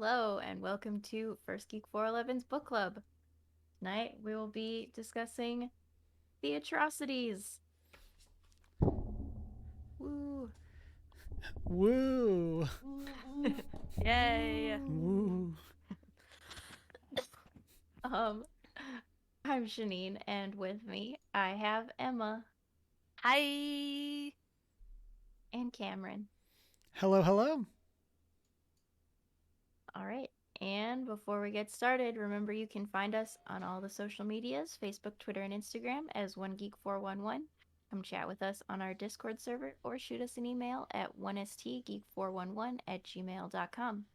Hello, and welcome to First Geek 411's book club. Tonight we will be discussing the Atrocities. Woo! Woo! Yay! Woo! um, I'm Shanine, and with me I have Emma Hi! and Cameron. Hello, hello. All right, and before we get started, remember you can find us on all the social medias, Facebook, Twitter, and Instagram as OneGeek411. Come chat with us on our Discord server or shoot us an email at 1stgeek411@gmail.com.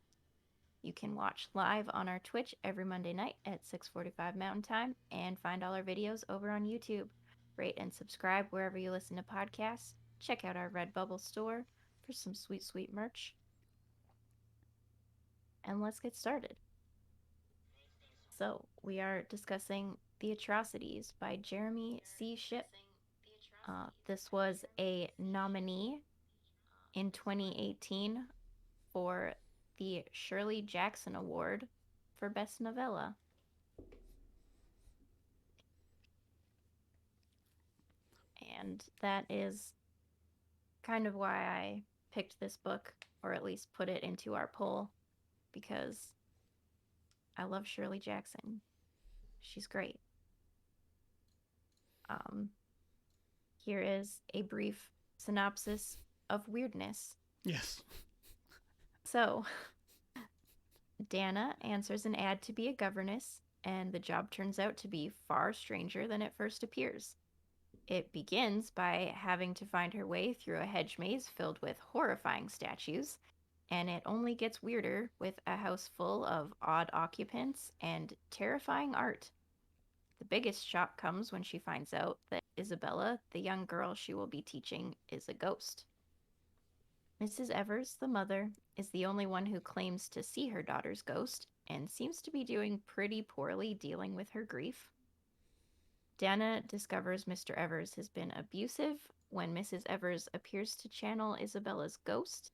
You can watch live on our Twitch every Monday night at 6:45 Mountain Time and find all our videos over on YouTube. Rate and subscribe wherever you listen to podcasts. Check out our Redbubble store for some sweet, sweet merch. And let's get started. So, we are discussing The Atrocities by Jeremy C. Shipp. This was a nominee in 2018 for the Shirley Jackson Award for Best Novella. And that is kind of why I picked this book, or at least put it into our poll, because I love Shirley Jackson. She's great. Here is a brief synopsis of weirdness. Yes. So, Dana answers an ad to be a governess, and the job turns out to be far stranger than it first appears. It begins by having to find her way through a hedge maze filled with horrifying statues, and it only gets weirder with a house full of odd occupants and terrifying art. The biggest shock comes when she finds out that Isabella, the young girl she will be teaching, is a ghost. Mrs. Evers, the mother, is the only one who claims to see her daughter's ghost and seems to be doing pretty poorly dealing with her grief. Dana discovers Mr. Evers has been abusive when Mrs. Evers appears to channel Isabella's ghost,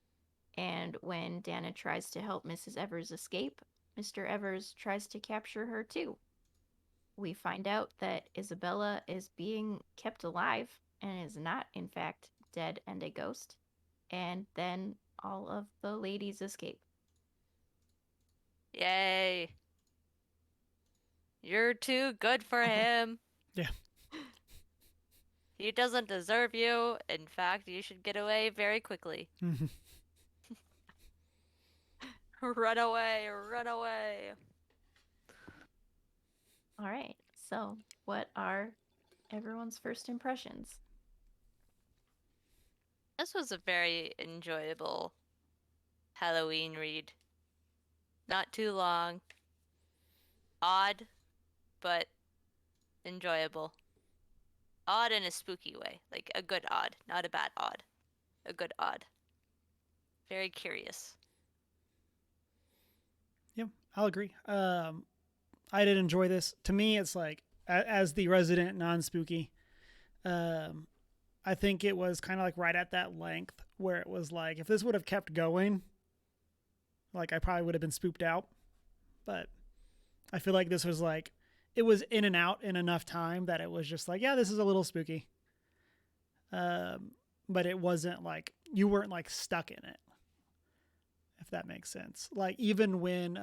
and when Dana tries to help Mrs. Evers escape, Mr. Evers tries to capture her too. We find out that Isabella is being kept alive and is not, in fact, dead and a ghost, and then all of the ladies escape. Yay! You're too good for him. Yeah. He doesn't deserve you. In fact, you should get away very quickly. Run away, run away. All right, so what are everyone's first impressions? This was a very enjoyable Halloween read. Not too long. Odd, but enjoyable. Odd in a spooky way. Like a good odd, not a bad odd. A good odd. Very curious. Yeah, I'll agree. I did enjoy this. To me, it's like, as the resident non-spooky, I think it was kind of like right at that length where it was like, if this would have kept going, like I probably would have been spooked out. But I feel like this was like, it was in and out in enough time that it was just like, yeah, this is a little spooky. But it wasn't like, you weren't like stuck in it, if that makes sense. Like, even when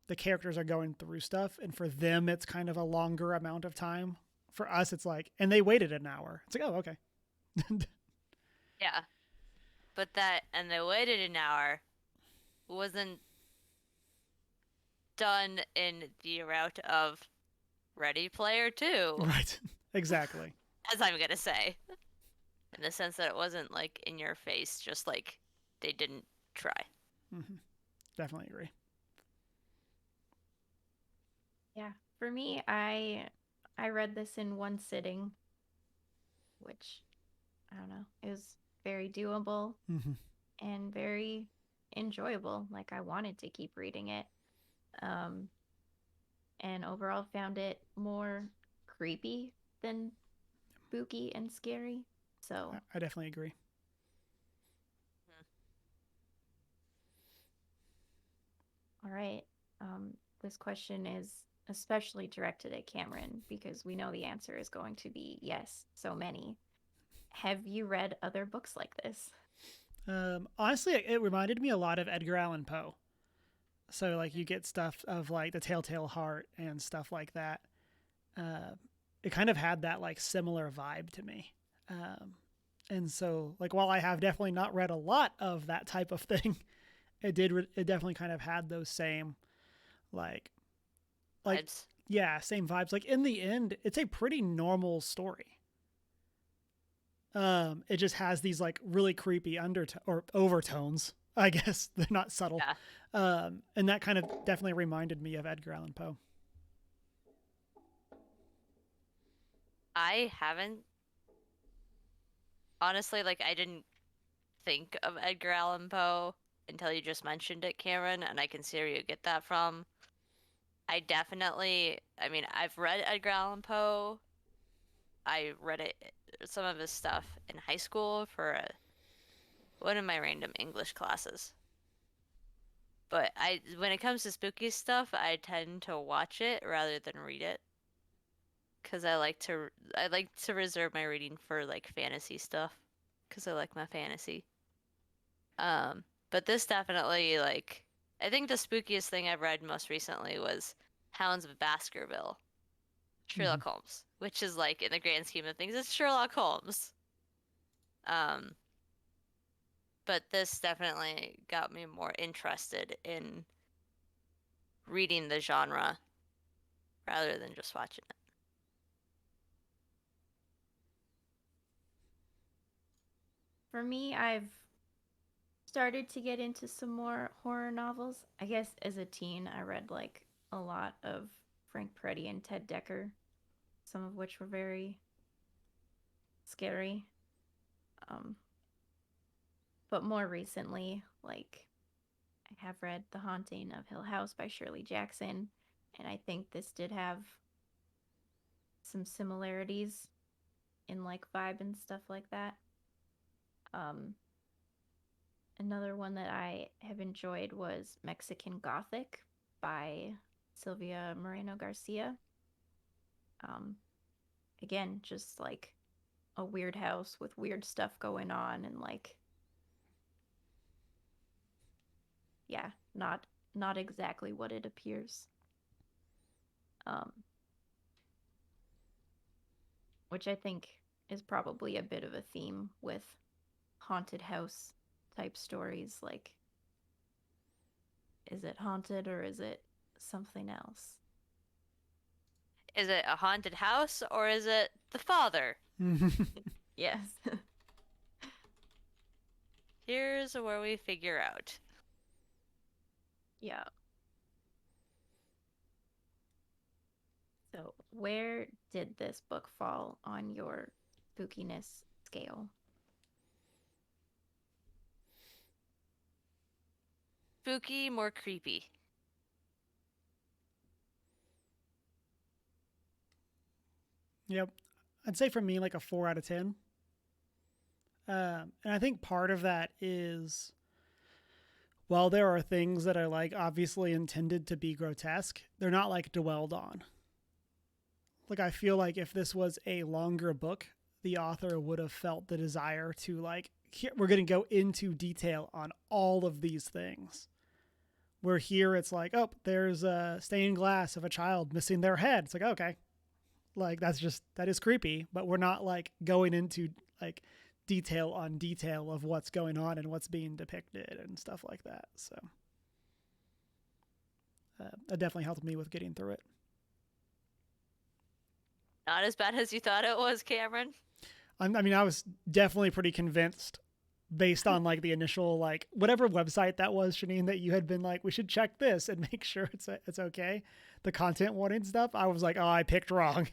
the characters are going through stuff, and for them, it's kind of a longer amount of time. For us, it's like, and they waited an hour. It's like, oh, okay. Yeah. But that, and they waited an hour, wasn't done in the route of Ready Player 2, Right. Exactly. as I'm gonna say. In the sense that it wasn't like in your face, just like they didn't try. Mm-hmm. Definitely agree. Yeah, for me, I read this in one sitting, which I don't know, it was very doable Mm-hmm. and very enjoyable. Like I wanted to keep reading it. Um, and overall found it more creepy than spooky and scary. So, I definitely agree. right. This question is especially directed at Cameron because we know the answer is going to be yes, so many. Have you read other books like this? Honestly, it reminded me a lot of Edgar Allan Poe. So like you get stuff of like the Telltale Heart and stuff like that. Uh, it kind of had that like similar vibe to me. And so like while I have definitely not read a lot of that type of thing, it definitely kind of had those same like like Vibes. yeah, same vibes. Like in the end, it's a pretty normal story. It just has these like really creepy undertones or overtones. I guess they're not subtle. Yeah. And that kind of definitely reminded me of Edgar Allan Poe. I haven't honestly, like, I didn't think of Edgar Allan Poe until you just mentioned it, Cameron, and I can see where you get that from. I mean, I've read Edgar Allan Poe. I read some of his stuff in high school for one of my random English classes. But when it comes to spooky stuff, I tend to watch it rather than read it because I like to reserve my reading for like fantasy stuff because I like my fantasy. But this definitely like I think the spookiest thing I've read most recently was Hounds of Baskerville, Mm-hmm. Sherlock Holmes, which is like in the grand scheme of things, it's Sherlock Holmes. Um, but this definitely got me more interested in reading the genre rather than just watching it. For me, I've started to get into some more horror novels. I guess as a teen, I read like a lot of Frank Peretti and Ted Dekker, some of which were very scary. Um, but more recently, like I have read The Haunting of Hill House by Shirley Jackson, and I think this did have some similarities in like vibe and stuff like that. Um, Another one that I have enjoyed was Mexican Gothic by Sylvia Moreno Garcia. Um, Again, just like a weird house with weird stuff going on and like yeah, not exactly what it appears. Um, which I think is probably a bit of a theme with haunted house type stories. Like, is it haunted or is it something else? Is it a haunted house or is it the father? Yes. Here's where we figure out. Yeah. So, where did this book fall on your spookiness scale? Spooky, more creepy. Yep. I'd say for me, like a 4 out of 10. And I think part of that is while there are things that are like obviously intended to be grotesque, they're not like dwelled on. Like I feel like if this was a longer book, the author would have felt the desire to like here, we're going to go into detail on all of these things. Where here it's like, oh, there's a stained glass of a child missing their head. It's like, okay, like that is creepy, but we're not like going into like detail on detail of what's going on and what's being depicted and stuff like that. So that definitely helped me with getting through it. Not as bad as you thought it was, Cameron. I mean, I was definitely pretty convinced based on like the initial like whatever website that was, Janine, that you had been like, we should check this and make sure it's okay. The content warning stuff. I was like, oh, I picked wrong.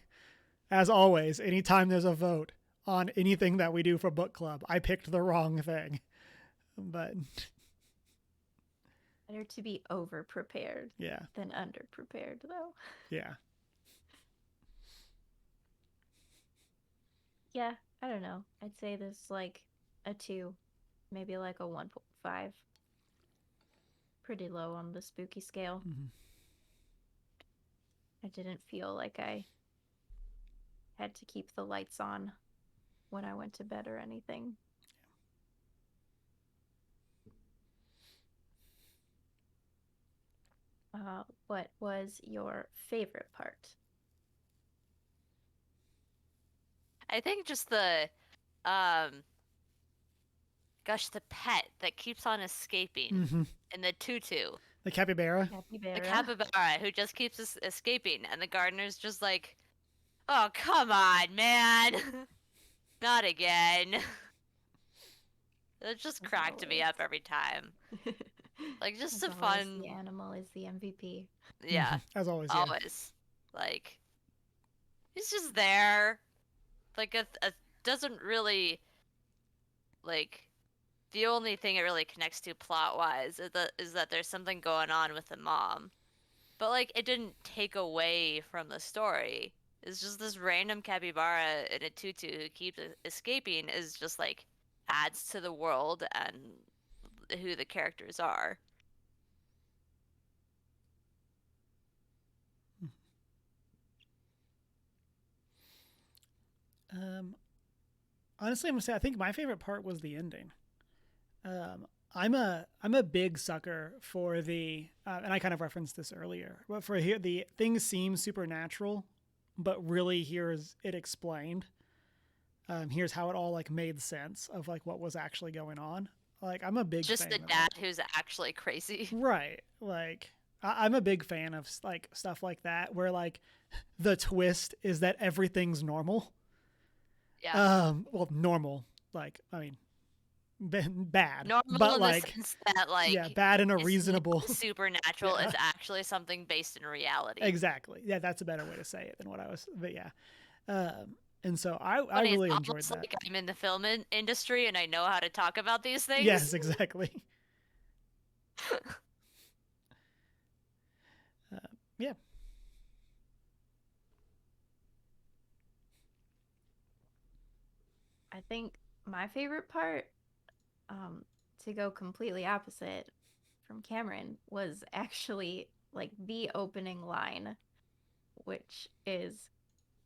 As always, anytime there's a vote on anything that we do for book club, I picked the wrong thing. But Better to be over prepared yeah, than under prepared, though. yeah. Yeah, I don't know. I'd say this like a 2, maybe like a 1.5. Pretty low on the spooky scale. Mm-hmm. I didn't feel like I had to keep the lights on when I went to bed or anything. What was your favorite part? I think just the um gosh, the pet that keeps on escaping Mm-hmm. in the tutu. The capybara. The Capybara. capybara who just keeps escaping, and the gardener's just like, "Oh, come on, man, not again." It just As cracked me always. up every time. Like, just As some always, the fun, animal is the MVP. Mm-hmm. yeah, As always, yeah. always. Like, he's just there. Like, a doesn't really like the only thing it really connects to plot wise is that there's something going on with the mom. But like it didn't take away from the story. It's just this random capybara in a tutu who keeps escaping is just like adds to the world and who the characters are. Um, honestly, I'm gonna say I think my favorite part was the ending. I'm a big sucker for the and I kind of referenced this earlier, but for here the things seem supernatural, but really here's it explained. Here's how it all like made sense of like what was actually going on. Like I'm a big Just the fan of dad that. who's actually crazy. Right. Like I'm a big fan of like stuff like that where like the twist is that everything's normal. Yeah. Well, normal. Like I mean, bad, Normal but in the like sense that yeah, like bad in a it's not reasonable. supernatural, Yeah, it's actually something based in reality. exactly. Yeah, that's a better way to say it than what I was. But yeah, and so I Funny, it's really enjoyed almost that. like I'm in the film industry and I know how to talk about these Yes, things. exactly. Uh, yeah. I think my favorite part, um, to go completely opposite from Cameron, was actually like the opening line, which is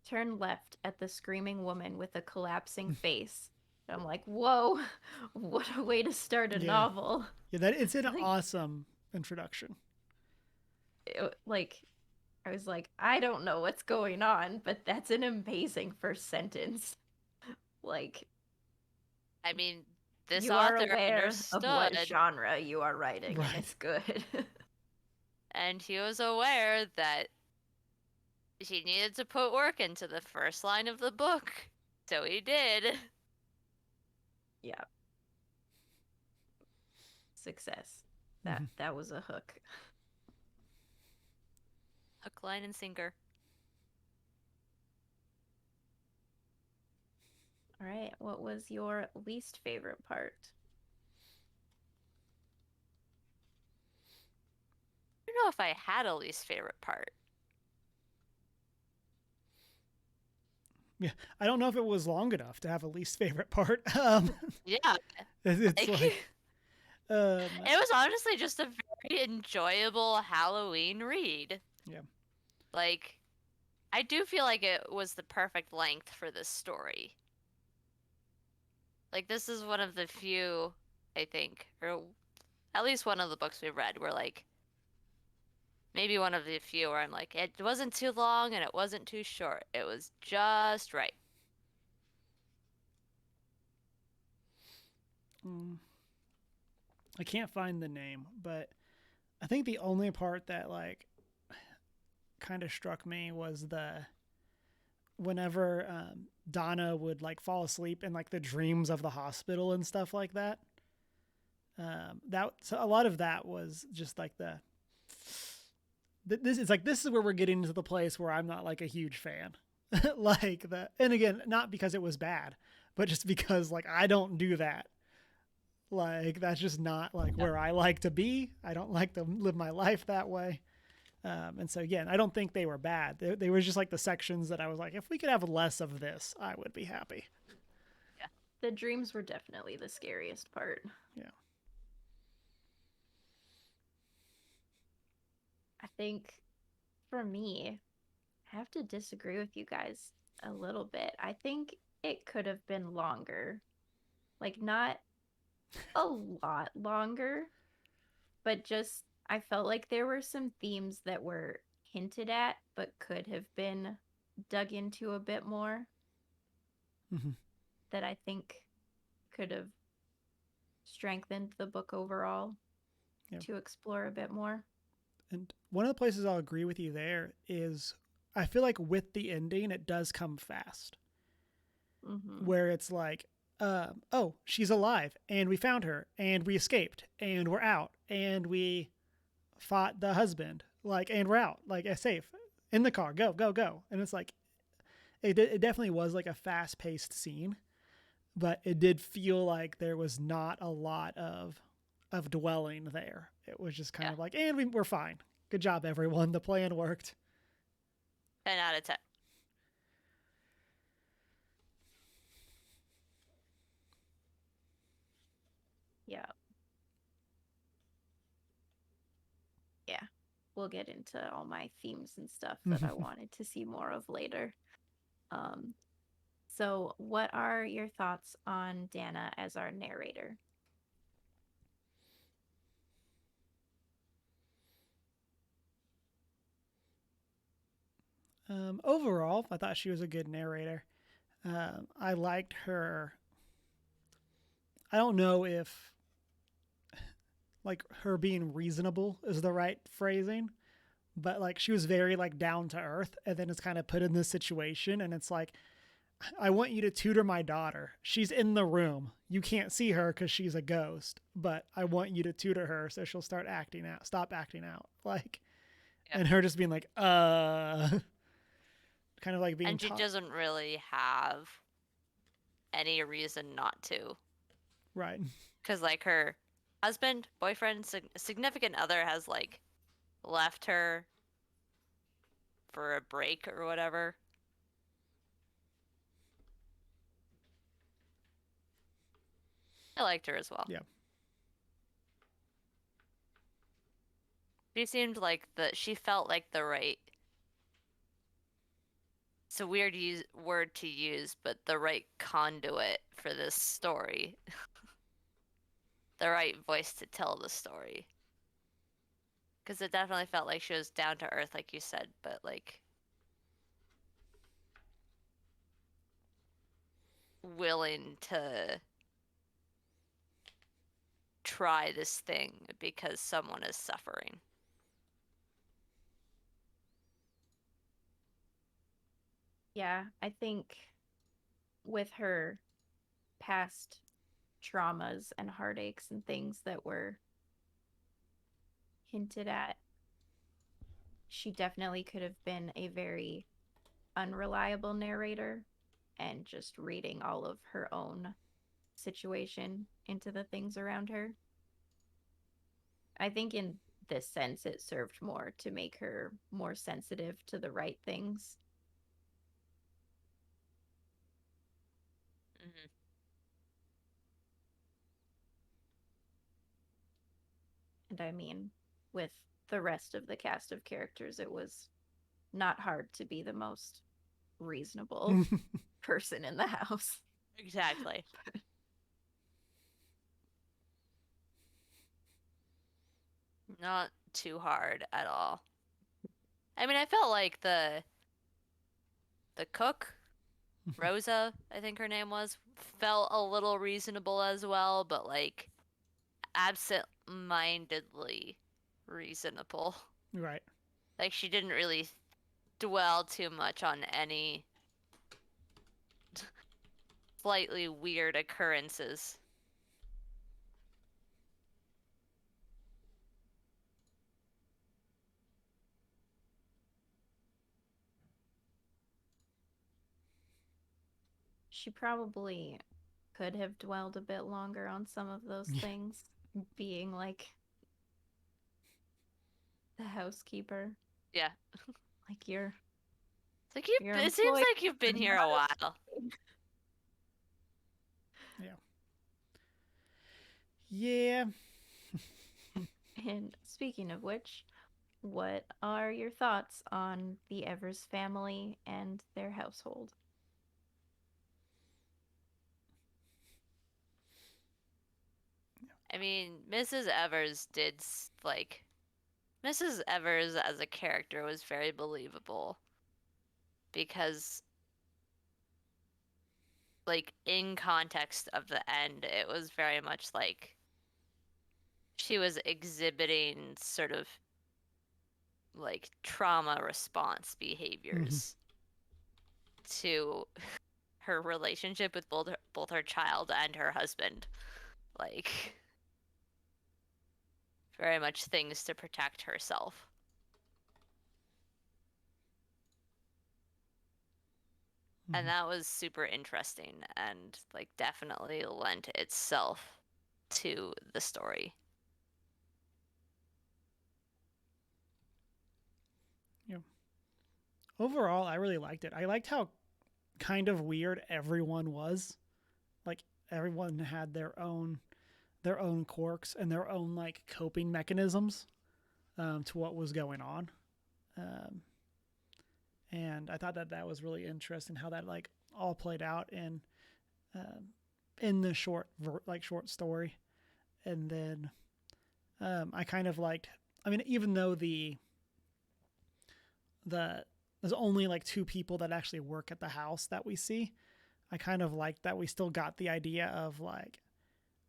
turn left at the screaming woman with a collapsing face. I'm like, whoa, what a way to start a Yeah. novel. Yeah. That it's an Like, awesome introduction. like I was like, I don't know what's going on, but that's an amazing first sentence. Like, I mean, this you are author aware of what understood, genre you are writing, and Right. it's good. and he was aware that he needed to put work into the first line of the book. So he did. Yeah, success. That Mm-hmm. that was a hook. Hook, line, and sinker. All right, what was your least favorite part? I don't know if I had a least favorite part. Yeah. I don't know if it was long enough to have a least favorite part. Yeah, It's like like it was honestly just a very enjoyable Halloween read. yeah. Like, I do feel like it was the perfect length for this story. Like, this is one of the few, I think, or at least one of the books we've read where, like, maybe one of the few where I'm like, it wasn't too long and it wasn't too short. It was just right. Mm, I can't find the name, but I think the only part that like kind of struck me was the whenever Donna would like fall asleep in like the dreams of the hospital and stuff like that. That so a lot of that was just like this is like this is where we're getting to the place where I'm not like a huge fan. Like the and again not because it was bad, but just because like I don't do that. Like that's just not like Yeah. where I like to be. I don't like to live my life that way. And so again, I don't think they were bad. They were just like the sections that I was like, if we could have less of this, I would be happy. Yeah. The dreams were definitely the scariest part. Yeah. think for me, I have to disagree with you guys a little bit. I think it could have been longer. Like, not a lot longer, but just I felt like there were some themes that were hinted at, but could have been dug into a bit more Mm-hmm. that I think could have strengthened the book overall Yeah. to explore a bit more. And one of the places I'll agree with you there is I feel like with the ending, it does come fast. Mm-hmm. Where it's like, oh, she's alive, and we found her, and we escaped, and we're out, and we fought the husband, like, and we're out, like, safe, in the car, go, go, go. And it's like, it definitely was like a fast paced scene, but it did feel like there was not a lot of dwelling there. It was just kind Yeah. of like, and we're fine. Good job, everyone. The plan worked. 10 out of 10. Yeah. Yeah. We'll get into all my themes and stuff that I wanted to see more of later. Um, so what are your thoughts on Dana as our narrator? Overall, I thought she was a good narrator. I liked her. I don't know if like her being reasonable is the right phrasing, but like she was very like down to earth, and then it's kind of put in this situation, and it's like, I want you to tutor my daughter. She's in the room. You can't see her because she's a ghost, but I want you to tutor her so she'll stop acting out. Like, Yeah. and her just being like, kind of like being And she taught. doesn't really have any reason not to. Right. Because, like, her husband, boyfriend, significant other has, like, left her for a break or whatever. I liked her as well. Yeah. She seemed like she felt like the right, it's a weird word to use, but the right conduit for this story. The right voice to tell the story. Because it definitely felt like she was down to earth, like you said, but like willing to try this thing because someone is suffering. Yeah, I think with her past traumas and heartaches and things that were hinted at, she definitely could have been a very unreliable narrator and just reading all of her own situation into the things around her. I think in this sense, it served more to make her more sensitive to the right things. Mm-hmm. And I mean, with the rest of the cast of characters, it was not hard to be the most reasonable person in the house. Exactly. Not too hard at all. I mean, I felt like the cook, Rosa, I think her name was, felt a little reasonable as well, but like absent-mindedly reasonable. Right. Like she didn't really dwell too much on any slightly weird occurrences. She probably could have dwelled a bit longer on some of those Yeah. things, being like the housekeeper. Yeah. Like you're It's like you you're it seems employed, like you've been you're here not a while. escaping. Yeah. Yeah. And speaking of which, What are your thoughts on the Evers family and their household? I mean, Mrs. Evers as a character was very believable because, like, in context of the end, it was very much like she was exhibiting sort of like trauma response behaviors to her relationship with both her child and her husband. Like, very much things to protect herself. And that was super interesting and like definitely lent itself to the story. Yeah. Overall, I really liked it. I liked how kind of weird everyone was. Like everyone had their own quirks and their own like coping mechanisms to what was going on. Um, and I thought that was really interesting how that like all played out um, in the short story. And then I kind of liked. I mean, even though the there's only like two people that actually work at the house that we see, I kind of liked that we still got the idea of like,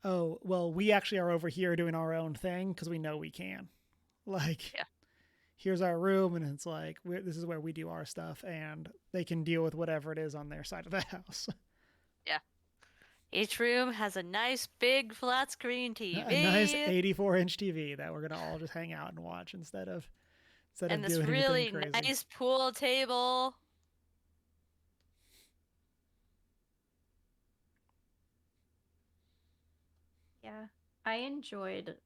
oh, well, we actually are over here doing our own thing because we know we can. Like, Yeah. here's our room, and it's like, this is where we do our stuff, and they can deal with whatever it is on their side of the house. Yeah. Each room has a nice big flat screen A nice TV 84-inch TV that we're gonna all just hang out and watch instead and of this doing anything really crazy. nice pool table. Yeah, I enjoyed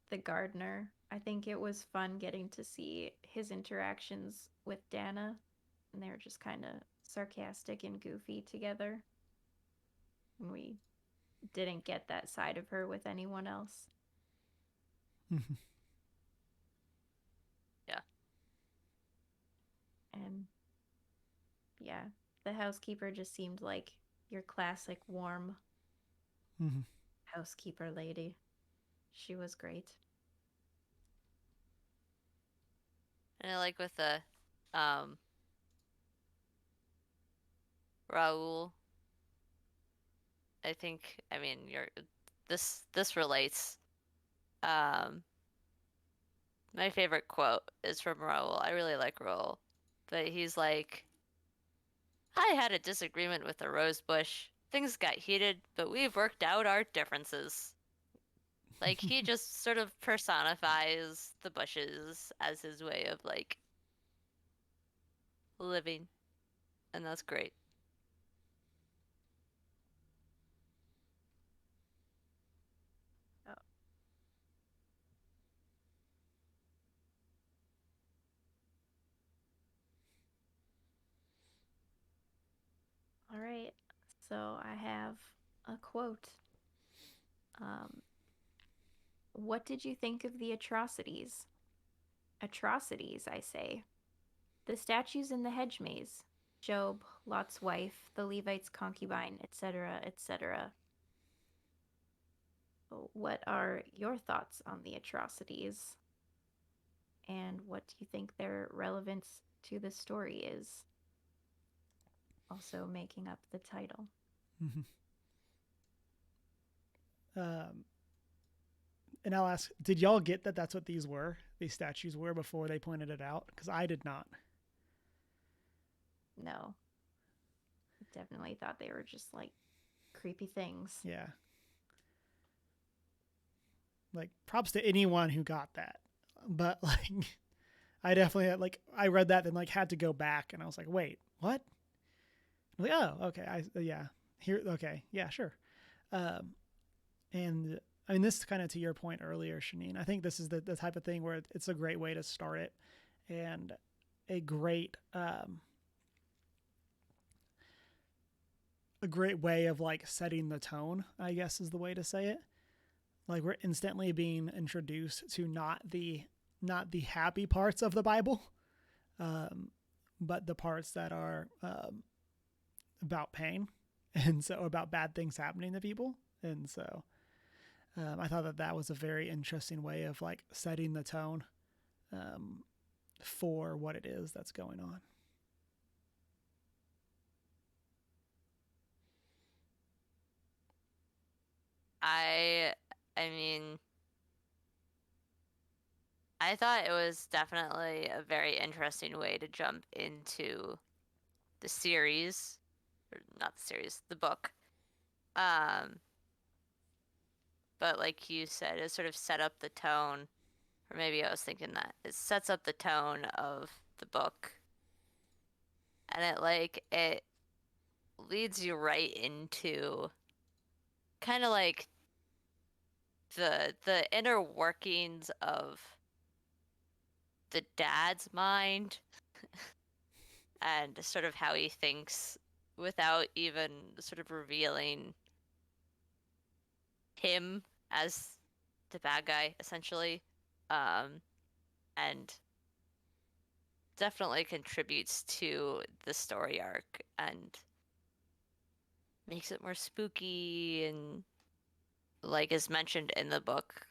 the gardener. I think it was fun getting to see his interactions with Dana, and they were just kind of sarcastic and goofy together. And we didn't get that side of her with anyone else. Yeah. And yeah, the housekeeper just seemed like your classic warm housekeeper lady. She was great. And I like with the um Raoul. I mean you're this relates. Um my favorite quote is from Raoul. I really like Raoul. But he's like, I had a disagreement with the rose bush. Things got heated, but we've worked out our differences. Like he just sort of personifies the bushes as his way of like living, and that's great. Oh, all right. So I have a quote. Um, what did you think of the atrocities? Atrocities, I say. The statues in the hedge maze. Job, Lot's wife, the Levite's concubine, etc., etc. What are your thoughts on the atrocities? And what do you think their relevance to the story is? Also making up the title. um, and I'll ask, did y'all get that that's what these statues were before they pointed it out? Because I did not. No, definitely thought they were just like creepy things. Yeah. Like, props to anyone who got that. But, like, I definitely, like, I read that and, like, had to go back and I was like, wait, what? I'm like, oh, okay. Yeah. Here, okay. Yeah, sure. Um, and I mean, this kind of to your point earlier, Shanine. I think this is the type of thing where it's a great way to start it, and a great way of like setting the tone. I guess is the way to say it. Like we're instantly being introduced to not not the happy parts of the Bible, um, but the parts that are about pain, and so about bad things happening to people. And so I thought that that was a very interesting way of like setting the tone um, for what it is that's going on. I I mean, I thought it was definitely a very interesting way to jump into the series, or not the series, the book. Um, but like you said, it sort of set up the tone, or maybe I was thinking that it sets up the tone of the book, and it leads you right into kind of like the inner workings of the dad's mind and sort of how he thinks without even sort of revealing him as the bad guy, essentially. Um, and definitely contributes to the story arc and makes it more spooky and like is mentioned in the book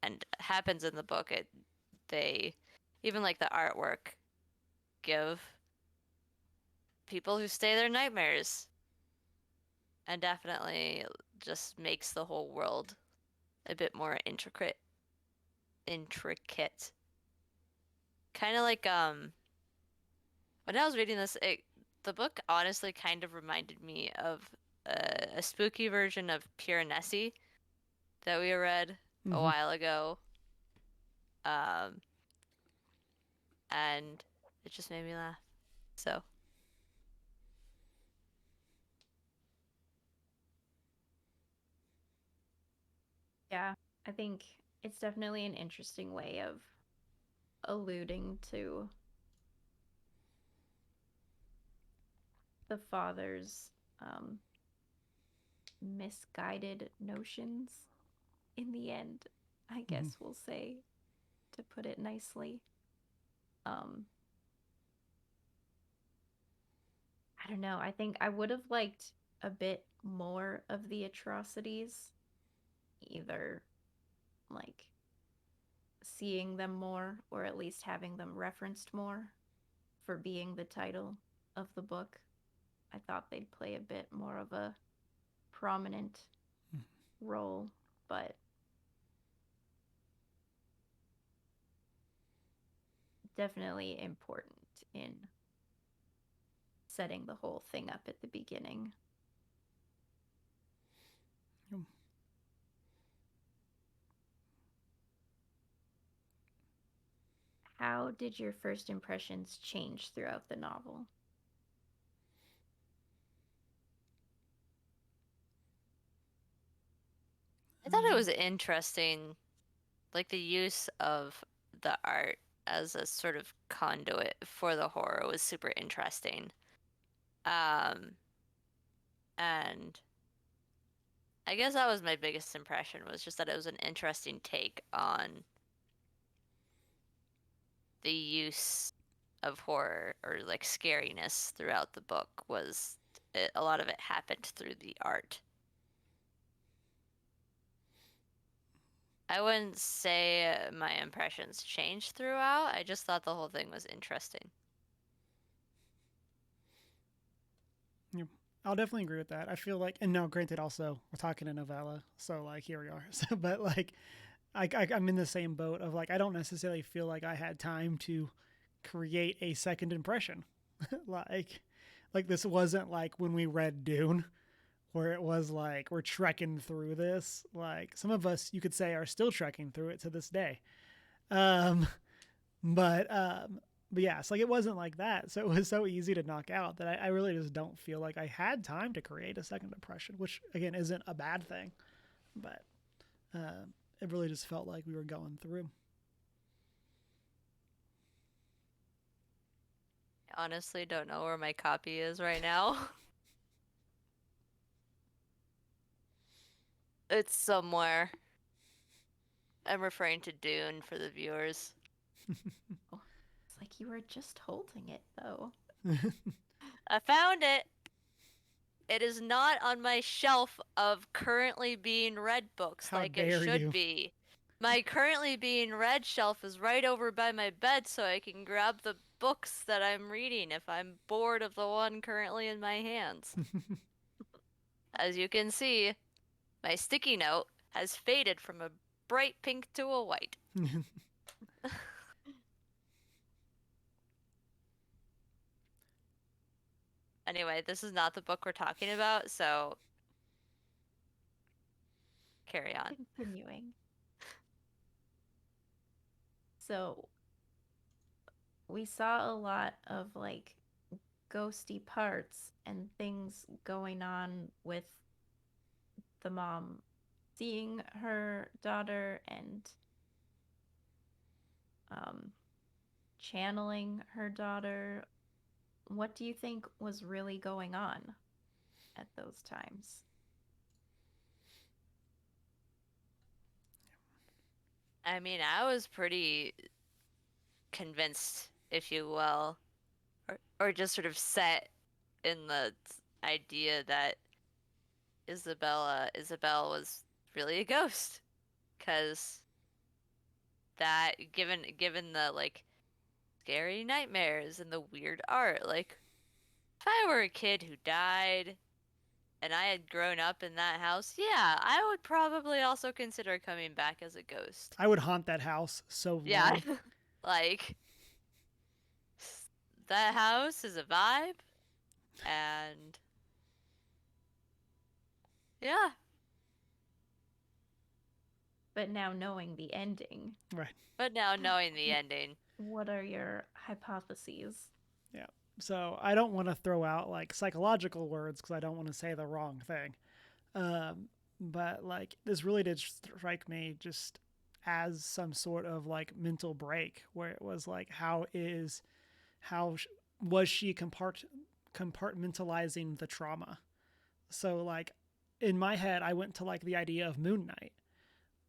and happens in the book. They even like the artwork give people who stay their nightmares and definitely just makes the whole world a bit more intricate. Kind of like when I was reading this, the book honestly kind of reminded me of a spooky version of Pure Nessie that we read a Mm-hmm. while ago. Um, and it just made me laugh. So, Yeah, I think it's definitely an interesting way of alluding to the father's um, misguided notions in the end, I Mm-hmm. guess we'll say, to put it nicely. Um, I don't know. I think I would have liked a bit more of the atrocities, either like seeing them more or at least having them referenced more for being the title of the book. I thought they'd play a bit more of a prominent role, but definitely important in setting the whole thing up at the beginning. Mm-hmm. How did your first impressions change throughout the novel? I thought it was interesting, like the use of the art as a sort of conduit for the horror was super interesting. Um, and I guess that was my biggest impression was just that it was an interesting take on the use of horror or like scariness throughout the book was a lot of it happened through the art. I wouldn't say my impressions changed throughout. I just thought the whole thing was interesting. Yeah. I'll definitely agree with that. I feel like, and now, granted, also we're talking a novella, so like here we are. So, but like, I'm in the same boat of like I don't necessarily feel like I had time to create a second impression. like, like this wasn't like when we read Dune, where it was like we're trekking through this. Like some of us, you could say, are still trekking through it to this day. Um, but but yeah, it's like it wasn't like that. So it was so easy to knock out that I really just don't feel like I had time to create a second impression, which again isn't a bad thing, but uh, it really just felt like we were going through. I honestly don't know where my copy is right now. It's somewhere. I'm referring to Dune for the viewers. Oh, it's like you were just holding it, though. I found it. It is not on my shelf of currently being read books How like it dare should you? be. My currently being read shelf is right over by my bed so I can grab the books that I'm reading if I'm bored of the one currently in my hands. As you can see, my sticky note has faded from a bright pink to a white. Anyway, this is not the book we're talking about, so carry on. Continuing. So we saw a lot of like ghosty parts and things going on with the mom seeing her daughter and um, channeling her daughter. What do you think was really going on at those times? I mean, I was pretty convinced, if you will, or just sort of set in the idea that Isabel was really a ghost. Because that, given the like scary nightmares and the weird art, like if I were a kid who died and I had grown up in that house, yeah, I would probably also consider coming back as a ghost. I would haunt that house so Yeah, long. like that house is a vibe, and yeah. But now knowing the ending, Right. But now knowing the ending, what are your hypotheses? Yeah. So I don't want to throw out like psychological words because I don't want to say the wrong thing. Um, but like this really did strike me just as some sort of like mental break where it was like how was she compartmentalizing the trauma. So like in my head I went to like the idea of Moon Knight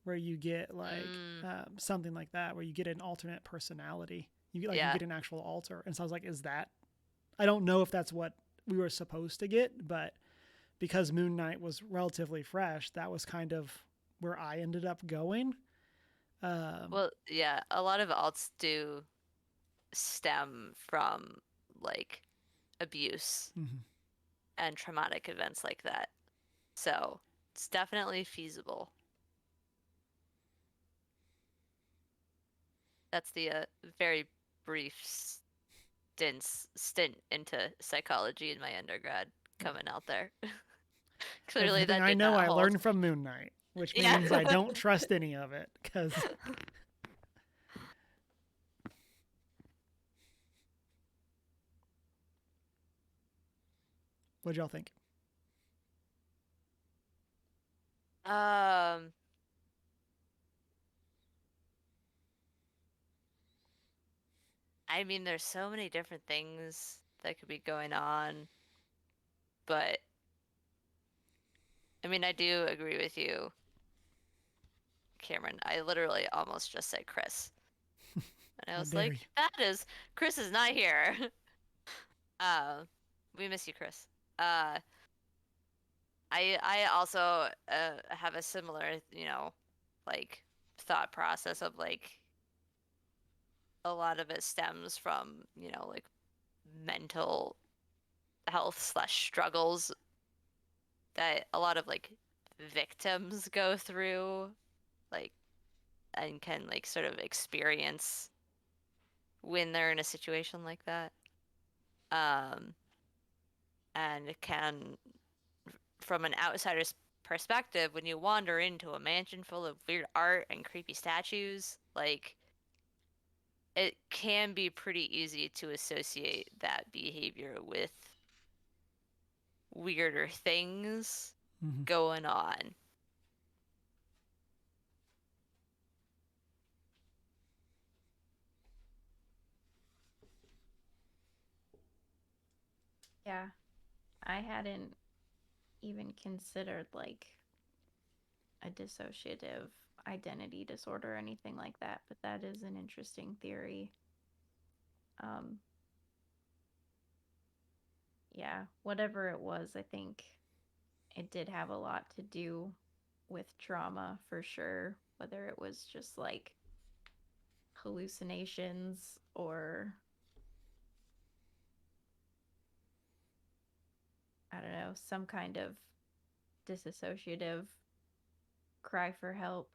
where you get like mm, something like that where you get an alternate personality, you yeah. get an actual alter. And so I was like, is that, I don't know if that's what we were supposed to get, but because Moon Knight was relatively fresh, that was kind of where I ended up going. Um, Well, yeah, a lot of alts do stem from like abuse mhm. and traumatic events like that. So it's definitely feasible. That's the very brief stint into psychology in my undergrad coming out there. Clearly, Everything that I did know, not I hold. learned from Moon Knight, which Yeah. means I don't trust any of it. Because what y'all think? Um, I mean, there's so many different things that could be going on, but I mean, I do agree with you, Cameron. I literally almost just said Chris. And I How was dare you? like, that is, Chris is not here. Uh, we miss you, Chris. Uh, I also have a similar, like thought process of like a lot of it stems from, like mental health slash struggles that a lot of like victims go through, like, and can like sort of experience when they're in a situation like that. Um, and it can, from an outsider's perspective, when you wander into a mansion full of weird art and creepy statues, like it can be pretty easy to associate that behavior with weirder things Mm-hmm. going on. Yeah, I hadn't even considered like a dissociative identity disorder or anything like that, but that is an interesting theory. Um, yeah, whatever it was, I think it did have a lot to do with trauma for sure, whether it was just like hallucinations or I don't know, some kind of disassociative cry for help.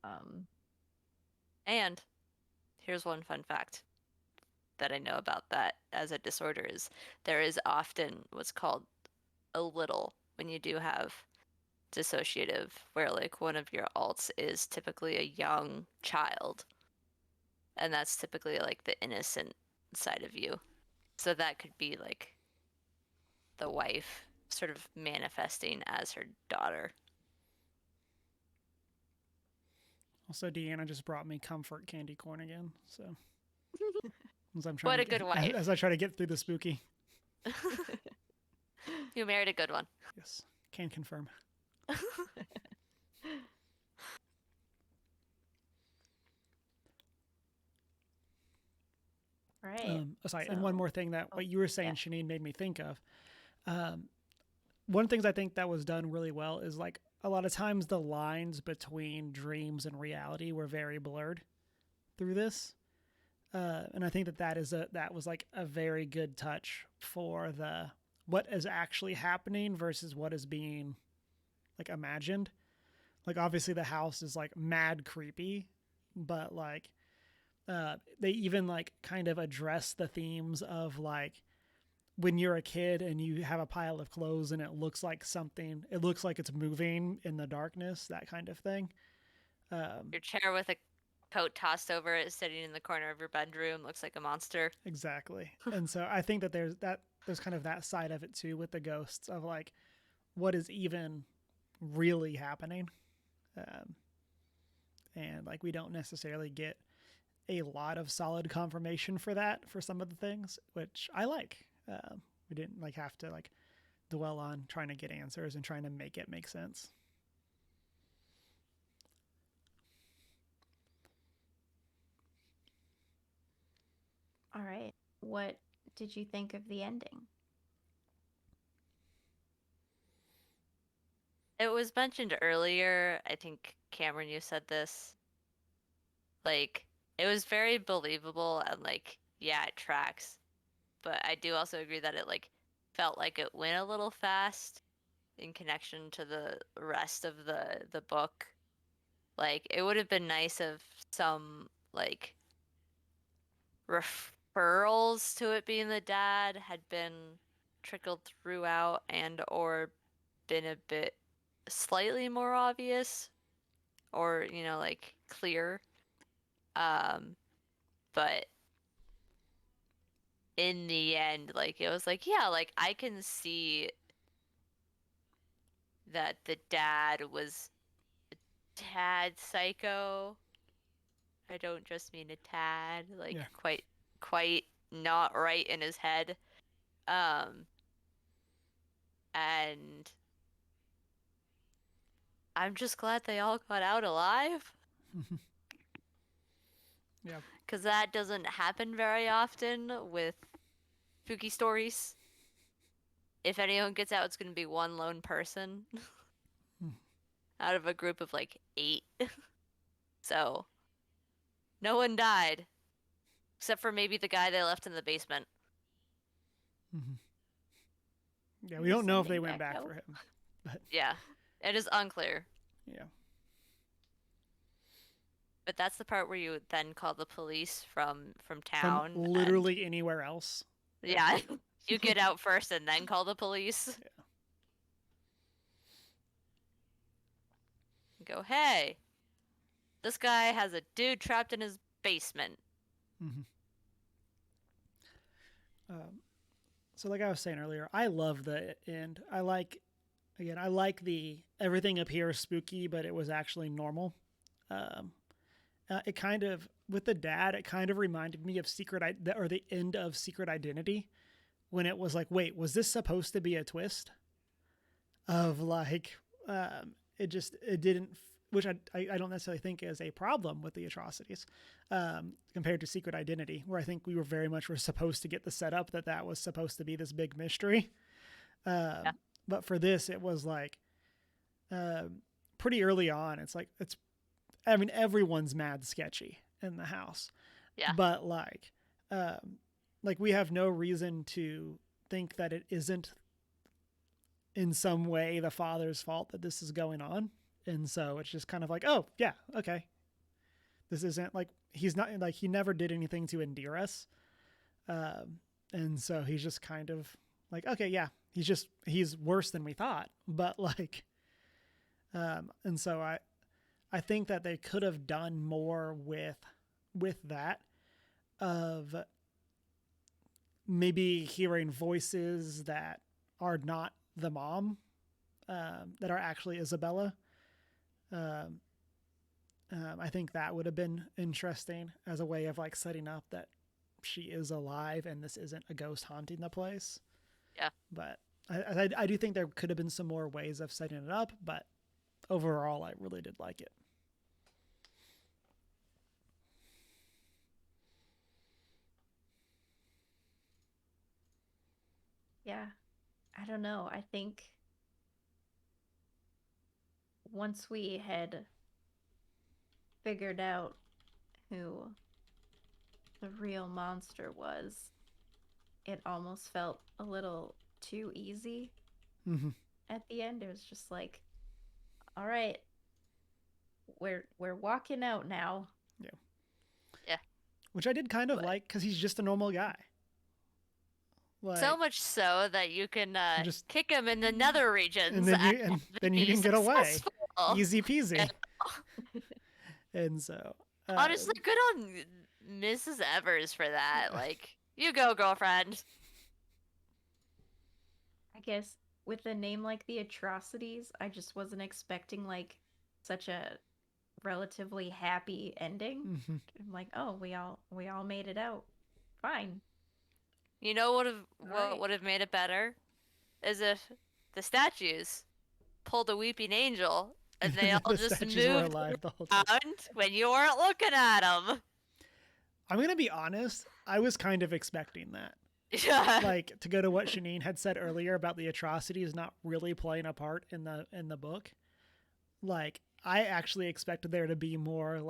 Um, And here's one fun fact that I know about that as a disorder is there is often what's called a little when you do have dissociative, where like one of your alts is typically a young child, and that's typically like the innocent side of you. So that could be like the wife sort of manifesting as her daughter. Also, Deanna just brought me comfort candy corn again. So as I'm trying What to a good as wife. I try to get through the spooky. You married a good one. Yes, can confirm. right. Sorry, and one So, more thing that oh, what you were saying, yeah. Shanine, made me think of. Um, one of the things I think that was done really well is like a lot of times the lines between dreams and reality were very blurred through this. And I think that was like a very good touch for the what is actually happening versus what is being like imagined. Like obviously the house is like mad creepy, but like they even like kind of address the themes of like when you're a kid and you have a pile of clothes and it looks like it's moving in the darkness, that kind of thing. Your chair with a coat tossed over it sitting in the corner of your bedroom looks like a monster. Exactly. And so I think that there's kind of that side of it too with the ghosts of like what is even really happening. Um, and like we don't necessarily get a lot of solid confirmation for that for some of the things, which I like. We didn't like have to like dwell on trying to get answers and trying to make it make sense. All right. What did you think of the ending? It was mentioned earlier, I think Cameron, you said this. Like, it was very believable and like, yeah, it tracks. But I do also agree that it like felt like it went a little fast in connection to the rest of the book. Like, it would have been nice if some like referrals to it being the dad had been trickled throughout and or been a bit slightly more obvious or, like clear. Um, but in the end, like it was like, yeah, like I can see that the dad was tad psycho. I don't just mean a tad, Yeah. like quite not right in his head. Um, and I'm just glad they all got out alive Yeah. because that doesn't happen very often with spooky stories. If anyone gets out, it's going to be one lone person out of a group of like 8. So, no one died except for maybe the guy they left in the basement. Mm-hmm. Yeah, Are we you don't know if they sending went back back help? for him, but Yeah, it is unclear. yeah. But that's the part where you would then call the police from From town and literally anywhere else. yeah, you get out first and then call the police. Yeah. Go, hey, this guy has a dude trapped in his basement. Mm-hmm. So like I was saying earlier, I love the end. I like the everything appears spooky, but it was actually normal. Um, it kind of with the dad, it kind of reminded me of or the end of Secret Identity when it was like, wait, was this supposed to be a twist? Of like, it just it didn't. which I don't necessarily think is a problem with the Atrocities, compared to Secret Identity, where I think we were supposed to get the setup that was supposed to be this big mystery. Yeah. But for this, it was like pretty early on. I mean, everyone's mad sketchy in the house, Yeah. but like we have no reason to think that it isn't in some way the father's fault that this is going on. And so it's just kind of like, oh, yeah, okay. This isn't like he's not like he never did anything to endear us. And so he's just kind of like, okay, yeah, he's worse than we thought. But like, and so I think that they could have done more with that of maybe hearing voices that are not the mom, that are actually Isabella. Um, I think that would have been interesting as a way of like setting up that she is alive and this isn't a ghost haunting the place. Yeah. But I do think there could have been some more ways of setting it up, but overall, I really did like it. Yeah. I don't know. I think once we had figured out who the real monster was, it almost felt a little too easy Mm-hmm. at the end. It was just like, all right, we're walking out now. Yeah. Yeah. Which I did kind of But like because he's just a normal guy. Like, So much so that you can just kick him in the nether regions and then you be can get away, successful. easy peasy. Yeah. And so, Honestly, good on Mrs. Evers for that. Like, you go, girlfriend. I guess with a name like the Atrocities, I just wasn't expecting like such a relatively happy ending. mm-hmm. I'm like, oh, we all made it out. Fine. You know what Right. would have made it better? Is if the statues pulled a weeping angel and they all The just statues were moved alive the whole time. around when you weren't looking at them. I'm gonna be honest. I was kind of expecting that. Yeah. Like to go to what Shanine had said earlier about the Atrocities not really playing a part in the book. Like I actually expected there to be more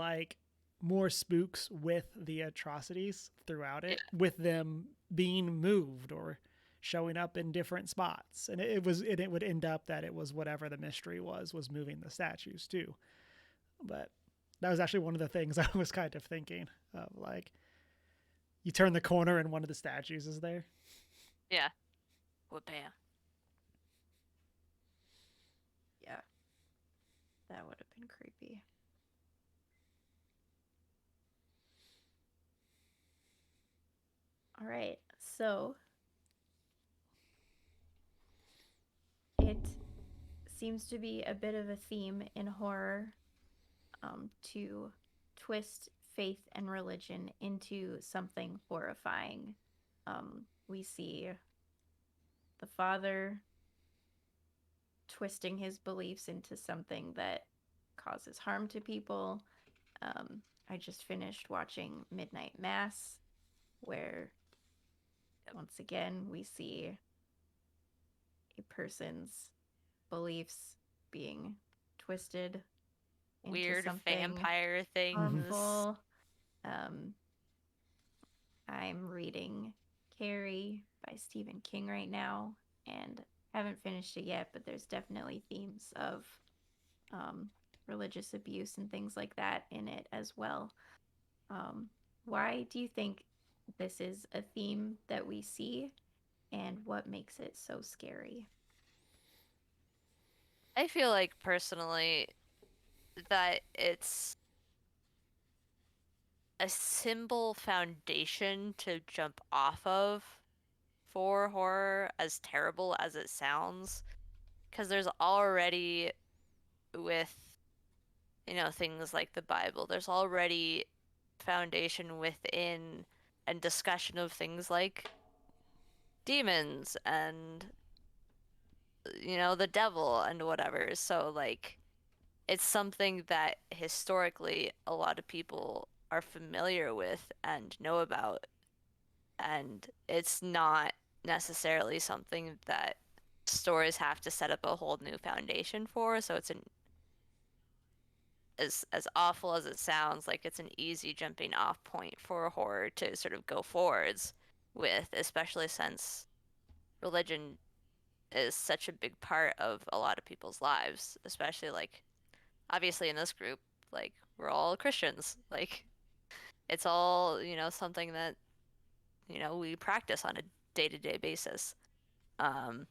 spooks with the Atrocities throughout it, with them being moved or showing up in different spots, and it would end up that it was whatever the mystery was moving the statues too. But that was actually one of the things I was kind of thinking of, like you turn the corner and one of the statues is there. Yeah. Well, bam. Yeah. That would have been creepy. All right. So it seems to be a bit of a theme in horror, to twist faith and religion into something horrifying. We see the father twisting his beliefs into something that causes harm to people. I just finished watching Midnight Mass, where once again we see a person's beliefs being twisted into Weird something vampire things. harmful. I'm reading Carrie by Stephen King right now, and haven't finished it yet, but there's definitely themes of religious abuse and things like that in it as well. Why do you think this is a theme that we see, and what makes it so scary? I feel like personally that it's a simple foundation to jump off of for horror, as terrible as it sounds, because there's already, with things like the Bible, there's already foundation within and discussion of things like demons and the devil and whatever. So like it's something that historically a lot of people are familiar with and know about, and it's not necessarily something that stories have to set up a whole new foundation for. So it's an as awful as it sounds, like it's an easy jumping off point for horror to sort of go forwards with, especially since religion is such a big part of a lot of people's lives, especially like obviously in this group, like we're all Christians. Like it's all, something that, we practice on a day-to-day basis. Um,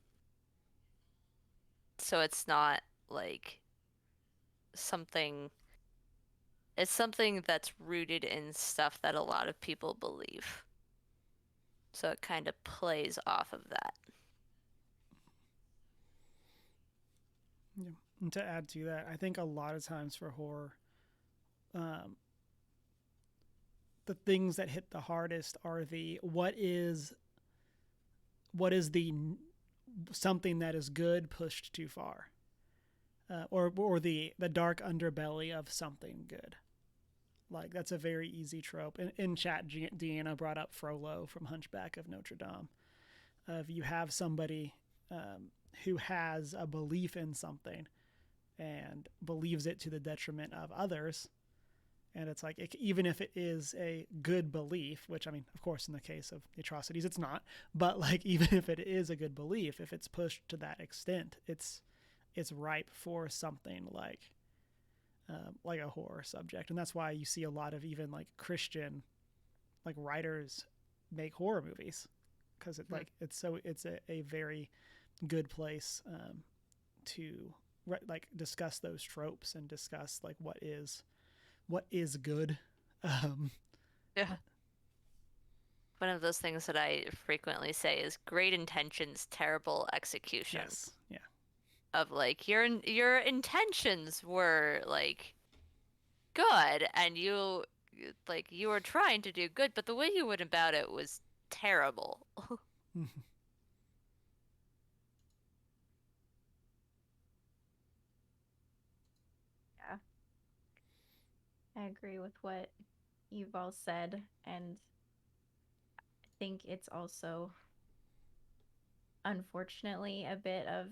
so it's not like something it's something that's rooted in stuff that a lot of people believe. So it kind of plays off of that. Yeah. And to add to that, I think a lot of times for horror, um, the things that hit the hardest are the what is the something that is good pushed too far, or the dark underbelly of something good. Like that's a very easy trope. In chat, Deanna brought up Frollo from Hunchback of Notre Dame. If you have somebody who has a belief in something and believes it to the detriment of others, and it's like even if it is a good belief, which I mean, of course, in the case of Atrocities, it's not. But like even if it is a good belief, if it's pushed to that extent, it's ripe for something like a horror subject, and that's why you see a lot of even like Christian like writers make horror movies because it's a very good place to like discuss those tropes and discuss like what is good. Um, Yeah. One of those things that I frequently say is great intentions, terrible execution. yes, yeah, Of like your intentions were like good and you were trying to do good, but the way you went about it was terrible. Yeah, I agree with what you've all said, and I think it's also unfortunately a bit of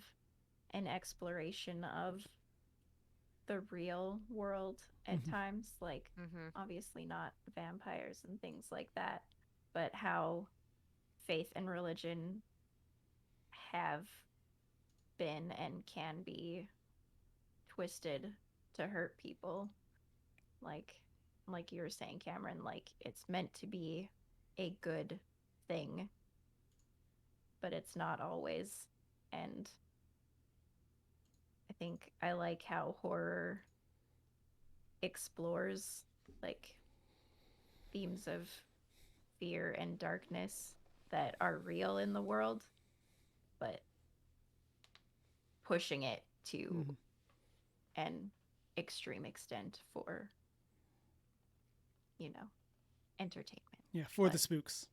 an exploration of the real world at mm-hmm. times, like Hmm. obviously not vampires and things like that, but how faith and religion have been and can be twisted to hurt people. Like like you were saying, Cameron, like it's meant to be a good thing, but it's not always. And I think I like how horror explores like themes of fear and darkness that are real in the world, but pushing it to Mm-hmm. an extreme extent for, you know, entertainment. Yeah, for the But spooks.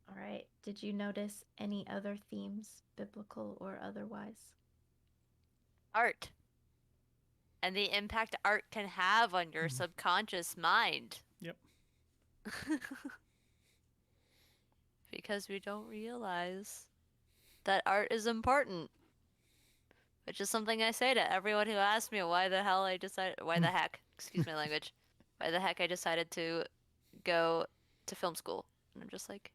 all right, did you notice any other themes, biblical or otherwise? Art and the impact art can have on your Mm-hmm. subconscious mind. Yep. Because we don't realize that art is important, which is something I say to everyone who asks me why the heck, excuse my language, why the heck I decided to go to film school. And I'm just like,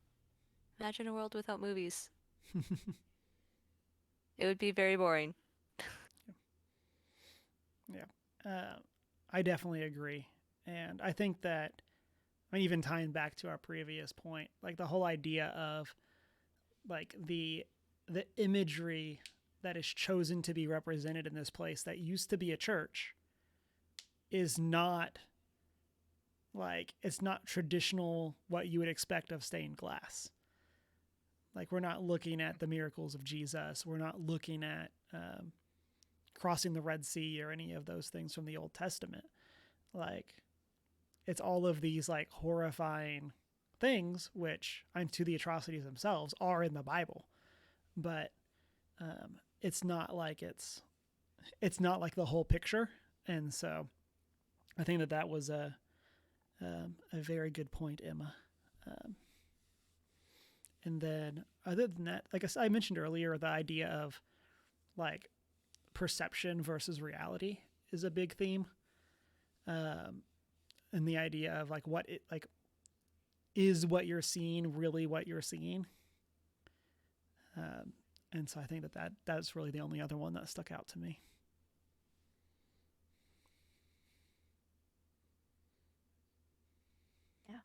imagine a world without movies. It would be very boring. Yeah, uh, I definitely agree, and I think that I mean, even tying back to our previous point, like the whole idea of like the imagery that is chosen to be represented in this place that used to be a church is not like it's not traditional what you would expect of stained glass. Like we're not looking at the miracles of Jesus. We're not looking at crossing the Red Sea or any of those things from the Old Testament. Like it's all of these like horrifying things, which to the atrocities themselves are in the Bible, but it's not like it's not like the whole picture. And so I think that was a very good point, Emma. Um, and then other than that, like I mentioned earlier, the idea of like perception versus reality is a big theme. Um, and the idea of like what it like is what you're seeing really what you're seeing. Um, and so I think that's really the only other one that stuck out to me. Yeah.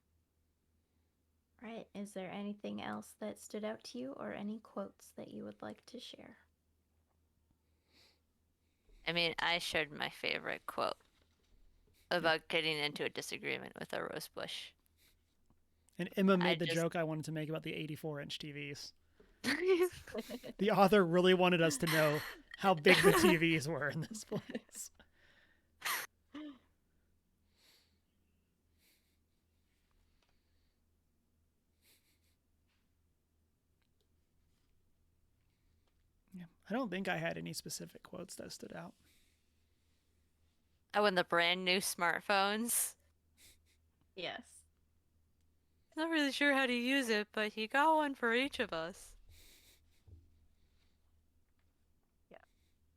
Right. Is there anything else that stood out to you or any quotes that you would like to share? I mean, I shared my favorite quote about getting into a disagreement with a rose bush. And Emma I made the just joke I wanted to make about the 84-inch TVs. The author really wanted us to know how big the TVs were in this place. Yeah. I don't think I had any specific quotes that stood out. Oh, and the brand new smartphones. Yes. Not really sure how to use it, but he got one for each of us. Yeah.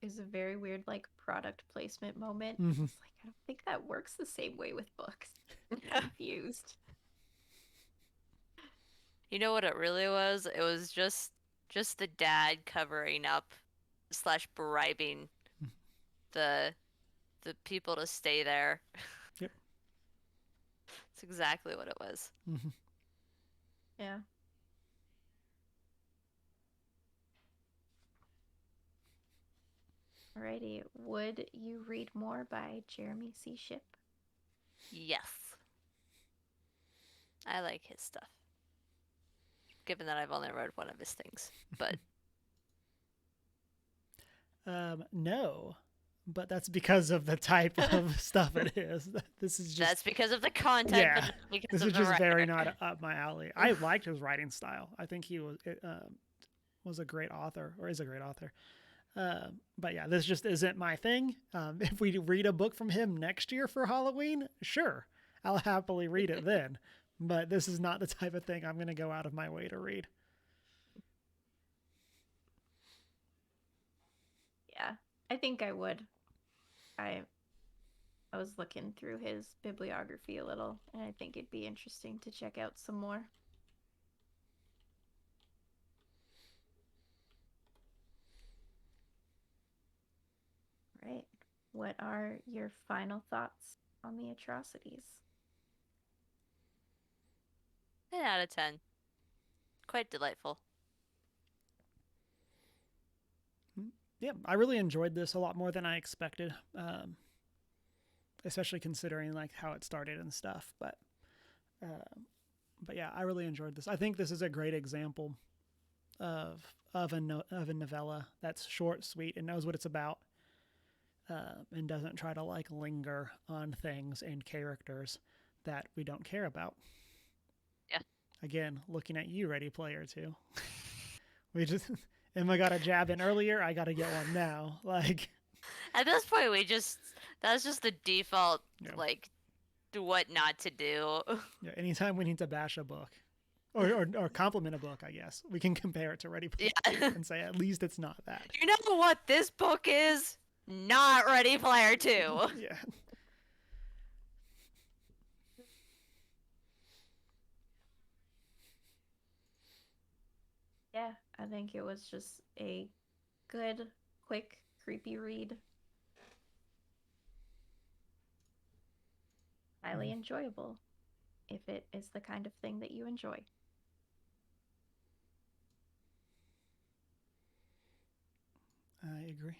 It was a very weird, like, product placement moment. Mm-hmm. It's like, I don't think that works the same way with books. I'm confused. You know what it really was? It was just the dad covering up slash bribing the the people to stay there. Yep. That's exactly what it was. Mm-hmm. Yeah. Alrighty. Would you read more by Jeremy C. Shipp? Yes. I like his stuff. Given that I've only read one of his things. But No, but that's because of the type of stuff it is. This is just that's because of the content, yeah. but not because This of is the just very writer. not up my alley. I liked his writing style. I think he was a great author or is a great author. But yeah, this just isn't my thing. If we read a book from him next year for Halloween, sure, I'll happily read it then. But this is not the type of thing I'm going to go out of my way to read. Yeah. I think I would. I I was looking through his bibliography a little, and I think it'd be interesting to check out some more. Right. What are your final thoughts on the atrocities? 10 out of 10. Quite delightful. Yeah, I really enjoyed this a lot more than I expected, especially considering like how it started and stuff. But yeah, I really enjoyed this. I think this is a great example of a novella that's short, sweet, and knows what it's about, and doesn't try to like linger on things and characters that we don't care about. Yeah. Again, looking at you, Ready Player 2. We just Emma got a jab in earlier. I got to get one now. Like At this point, that's just the default, yeah. like, what not to do. Yeah, anytime we need to bash a book or compliment a book, I guess we can compare it to Ready Player Yeah. and say at least it's not that. You know what this book is? Not Ready Player 2. Yeah. Yeah, I think it was just a good, quick, creepy read. Highly enjoyable if it is the kind of thing that you enjoy. I agree.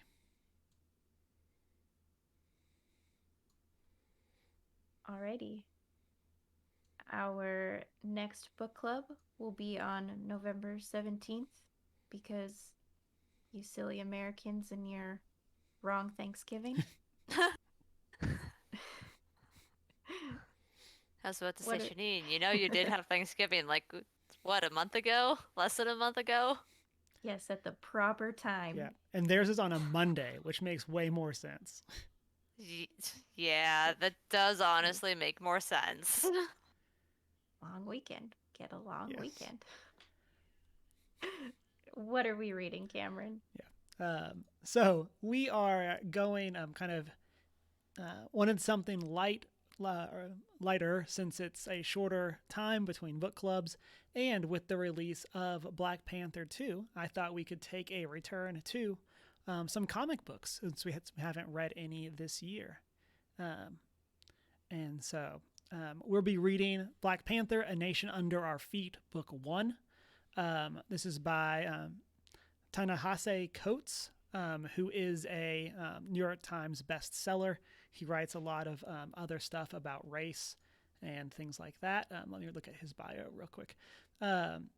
Alrighty. Our next book club will be on November 17th because you silly Americans and your wrong Thanksgiving. I was about to say, What? Shanine, you know you did have Thanksgiving like what, a month ago? Less than a month ago? Yes, at the proper Yeah, time. and theirs is on a Monday, which makes way more sense. Y- Yeah, that does honestly make more sense. Long weekend. Get a long Yes. weekend. What are we reading, Cameron? Yeah. So we are going kind of wanted something lighter since it's a shorter time between book clubs, and with the release of Black Panther 2, I thought we could take a return to some comic books since we haven't read any this year. Um, and so we'll be reading Black Panther: A Nation Under Our Feet, Book 1. This is by Ta-Nehisi Coates, who is a New York Times bestseller. He writes a lot of other stuff about race and things like that. Let me look at his bio real quick.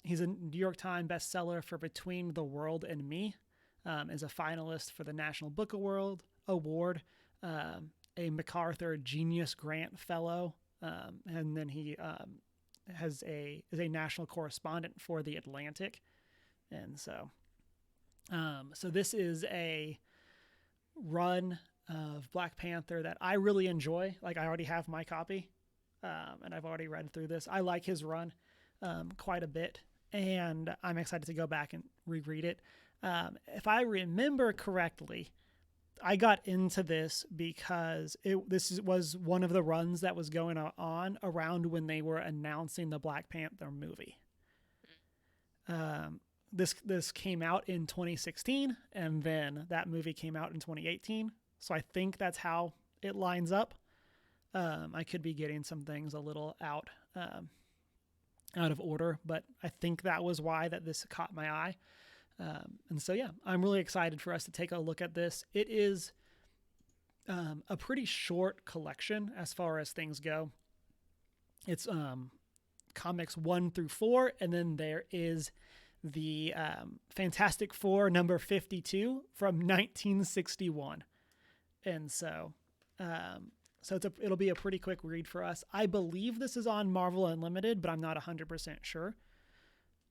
He's a New York Times bestseller for Between the World and Me, is a finalist for the National Book Award, a MacArthur Genius Grant Fellow, and then he is a national correspondent for The Atlantic. And so this is a run of Black Panther that I really enjoy. Like, I already have my copy, and I've already read through this. I like his run quite a bit, and I'm excited to go back and reread it. If I remember correctly, I got into this because this was one of the runs that was going on around when they were announcing the Black Panther movie. This came out in 2016, and then that movie came out in 2018. So I think that's how it lines up. I could be getting some things a little out of order, but I think that was why that this caught my eye. And so yeah, I'm really excited for us to take a look at this. It is a pretty short collection as far as things go. It's comics 1 through 4, and then there is the Fantastic Four number 52 from 1961. And so it'll be a pretty quick read for us. I believe this is on Marvel Unlimited, but I'm not 100% sure.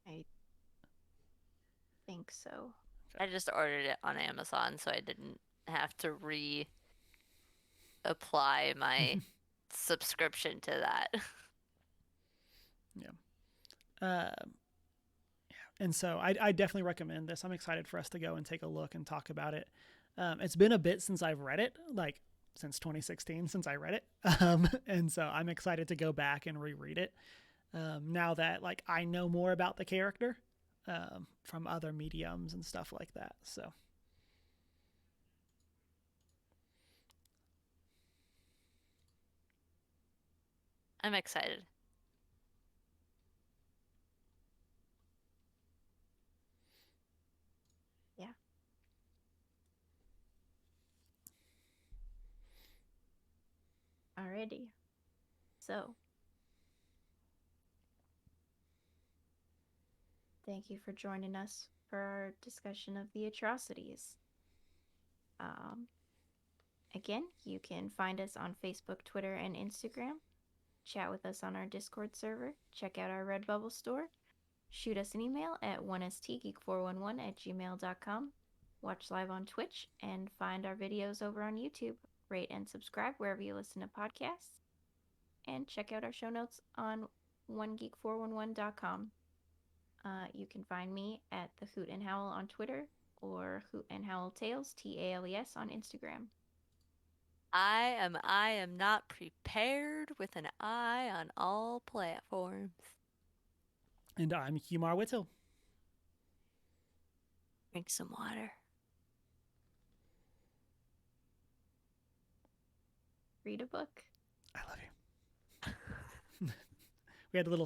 I think so. I just ordered it on Amazon, so I didn't have to apply my subscription to that. Yeah. And so I definitely recommend this. I'm excited for us to go and take a look and talk about it. It's been a bit since I've read it, like since 2016, since I read it. And so I'm excited to go back and reread it now that like I know more about the character from other mediums and stuff like that. So I'm excited. Yeah. Alrighty. So, thank you for joining us for our discussion of the Atrocities. Again, you can find us on Facebook, Twitter, and Instagram. Chat with us on our Discord server. Check out our Redbubble store. Shoot us an email at 1stgeek411@gmail.com. Watch live on Twitch and find our videos over on YouTube. Rate and subscribe wherever you listen to podcasts. And check out our show notes on 1geek411.com. You can find me at the Hoot and Howl on Twitter or Hoot and Howl Tales, TALES, on Instagram. I am not prepared with an eye on all platforms. and I'm Humar Whittle. Drink some water. Read a book. I love you. We had a little